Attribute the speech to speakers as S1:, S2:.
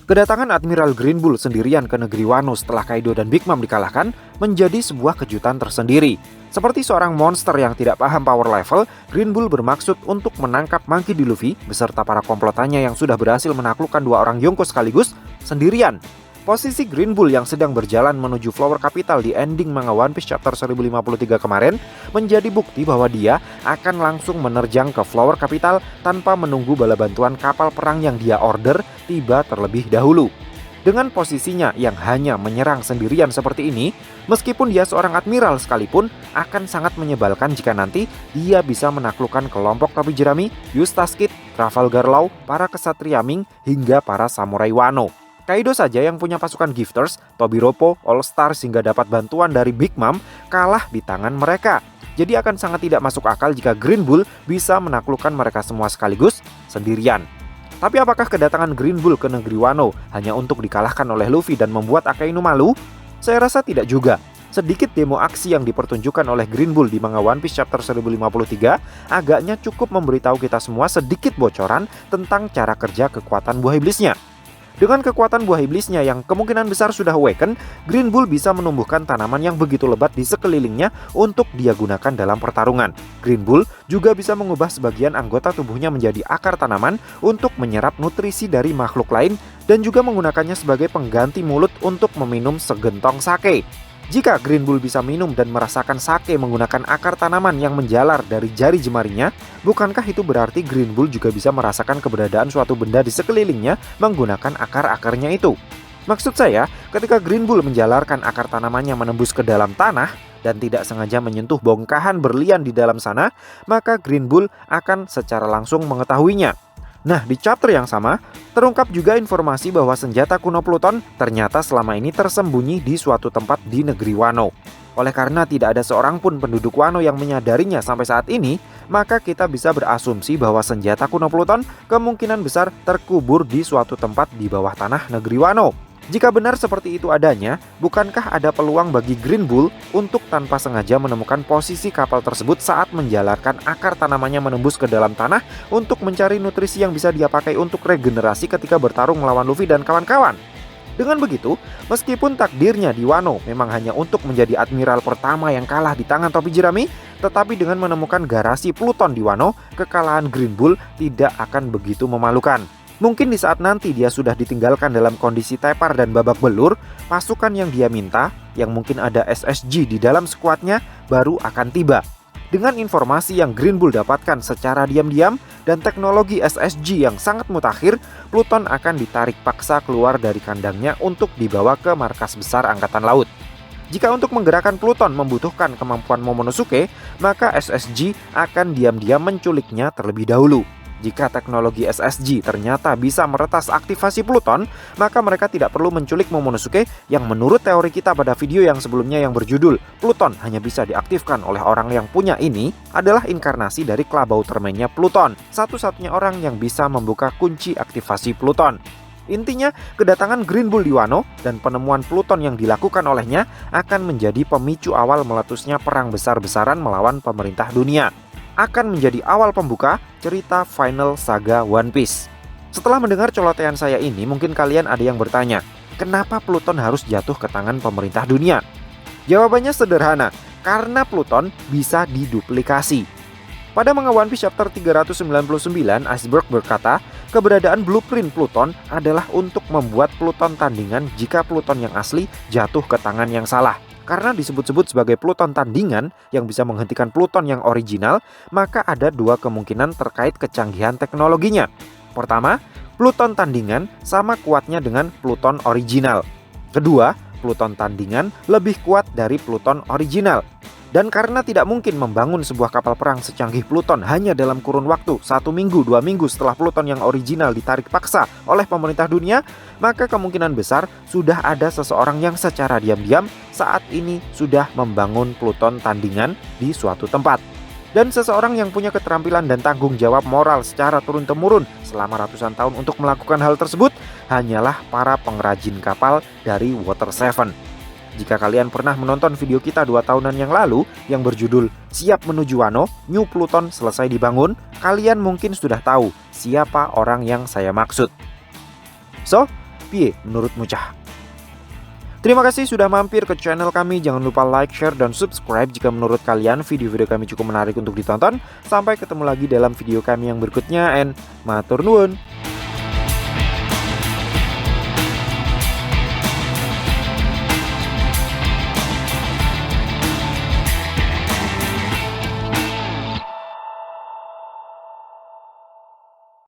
S1: Kedatangan Admiral Green Bull sendirian ke negeri Wano setelah Kaido dan Big Mom dikalahkan menjadi sebuah kejutan tersendiri. Seperti seorang monster yang tidak paham power level, Green Bull bermaksud untuk menangkap Monkey D. Luffy beserta para komplotannya yang sudah berhasil menaklukkan dua orang Yonko sekaligus sendirian. Posisi Green Bull yang sedang berjalan menuju Flower Capital di ending manga One Piece chapter 1053 kemarin menjadi bukti bahwa dia akan langsung menerjang ke Flower Capital tanpa menunggu bala bantuan kapal perang yang dia order tiba terlebih dahulu. Dengan posisinya yang hanya menyerang sendirian seperti ini, meskipun dia seorang admiral sekalipun, akan sangat menyebalkan jika nanti dia bisa menaklukkan kelompok topi jerami, Eustace Kid, Trafalgar Law, para kesatria Ming, hingga para samurai Wano. Kaido saja yang punya pasukan gifters, Tobiropo, All Stars hingga dapat bantuan dari Big Mom kalah di tangan mereka. Jadi akan sangat tidak masuk akal jika Green Bull bisa menaklukkan mereka semua sekaligus sendirian. Tapi apakah kedatangan Green Bull ke negeri Wano hanya untuk dikalahkan oleh Luffy dan membuat Akainu malu? Saya rasa tidak juga. Sedikit demo aksi yang dipertunjukkan oleh Green Bull di manga One Piece chapter 1053 agaknya cukup memberitahu kita semua sedikit bocoran tentang cara kerja kekuatan buah iblisnya. Dengan kekuatan buah iblisnya yang kemungkinan besar sudah awaken, Green Bull bisa menumbuhkan tanaman yang begitu lebat di sekelilingnya untuk dia gunakan dalam pertarungan. Green Bull juga bisa mengubah sebagian anggota tubuhnya menjadi akar tanaman untuk menyerap nutrisi dari makhluk lain dan juga menggunakannya sebagai pengganti mulut untuk meminum segentong sake. Jika Green Bull bisa minum dan merasakan sake menggunakan akar tanaman yang menjalar dari jari jemarinya, bukankah itu berarti Green Bull juga bisa merasakan keberadaan suatu benda di sekelilingnya menggunakan akar-akarnya itu? Maksud saya, ketika Green Bull menjalarkan akar tanamannya menembus ke dalam tanah dan tidak sengaja menyentuh bongkahan berlian di dalam sana, maka Green Bull akan secara langsung mengetahuinya. Nah, di chapter yang sama, terungkap juga informasi bahwa senjata kuno Pluton ternyata selama ini tersembunyi di suatu tempat di negeri Wano. Oleh karena tidak ada seorang pun penduduk Wano yang menyadarinya sampai saat ini, maka kita bisa berasumsi bahwa senjata kuno Pluton kemungkinan besar terkubur di suatu tempat di bawah tanah negeri Wano. Jika benar seperti itu adanya, bukankah ada peluang bagi Green Bull untuk tanpa sengaja menemukan posisi kapal tersebut saat menjalarkan akar tanamannya menembus ke dalam tanah untuk mencari nutrisi yang bisa dia pakai untuk regenerasi ketika bertarung melawan Luffy dan kawan-kawan? Dengan begitu, meskipun takdirnya di Wano memang hanya untuk menjadi admiral pertama yang kalah di tangan topi jerami, tetapi dengan menemukan garasi Pluton di Wano, kekalahan Green Bull tidak akan begitu memalukan. Mungkin di saat nanti dia sudah ditinggalkan dalam kondisi tepar dan babak belur, pasukan yang dia minta, yang mungkin ada SSG di dalam skuadnya, baru akan tiba. Dengan informasi yang Green Bull dapatkan secara diam-diam dan teknologi SSG yang sangat mutakhir, Pluton akan ditarik paksa keluar dari kandangnya untuk dibawa ke markas besar Angkatan Laut. Jika untuk menggerakkan Pluton membutuhkan kemampuan Momonosuke, maka SSG akan diam-diam menculiknya terlebih dahulu. Jika teknologi SSG ternyata bisa meretas aktivasi Pluton, maka mereka tidak perlu menculik Momonosuke yang menurut teori kita pada video yang sebelumnya yang berjudul Pluton hanya bisa diaktifkan oleh orang yang punya ini adalah inkarnasi dari Klabauterman-nya Pluton, satu-satunya orang yang bisa membuka kunci aktivasi Pluton. Intinya, kedatangan Green Bull di Wano dan penemuan Pluton yang dilakukan olehnya akan menjadi pemicu awal meletusnya perang besar-besaran melawan pemerintah dunia. Akan menjadi awal pembuka cerita final saga One Piece. Setelah mendengar colotehan saya ini, mungkin kalian ada yang bertanya, kenapa Pluton harus jatuh ke tangan pemerintah dunia? Jawabannya sederhana, karena Pluton bisa diduplikasi. Pada manga One Piece chapter 399, Iceberg berkata, keberadaan blueprint Pluton adalah untuk membuat Pluton tandingan jika Pluton yang asli jatuh ke tangan yang salah. Karena disebut-sebut sebagai Pluton tandingan yang bisa menghentikan Pluton yang original, maka ada dua kemungkinan terkait kecanggihan teknologinya. Pertama, Pluton tandingan sama kuatnya dengan Pluton original. Kedua, Pluton tandingan lebih kuat dari Pluton original. Dan karena tidak mungkin membangun sebuah kapal perang secanggih Pluton hanya dalam kurun waktu 1 minggu, 2 minggu setelah Pluton yang original ditarik paksa oleh pemerintah dunia, maka kemungkinan besar sudah ada seseorang yang secara diam-diam saat ini sudah membangun Pluton tandingan di suatu tempat. Dan seseorang yang punya keterampilan dan tanggung jawab moral secara turun-temurun selama ratusan tahun untuk melakukan hal tersebut hanyalah para pengrajin kapal dari Water 7. Jika kalian pernah menonton video kita 2 tahunan yang lalu yang berjudul Siap Menuju Wano, New Pluton selesai dibangun, kalian mungkin sudah tahu siapa orang yang saya maksud. So, piye menurutmu cah? Terima kasih sudah mampir ke channel kami. Jangan lupa like, share, dan subscribe jika menurut kalian video-video kami cukup menarik untuk ditonton. Sampai ketemu lagi dalam video kami yang berikutnya, and matur nuwun.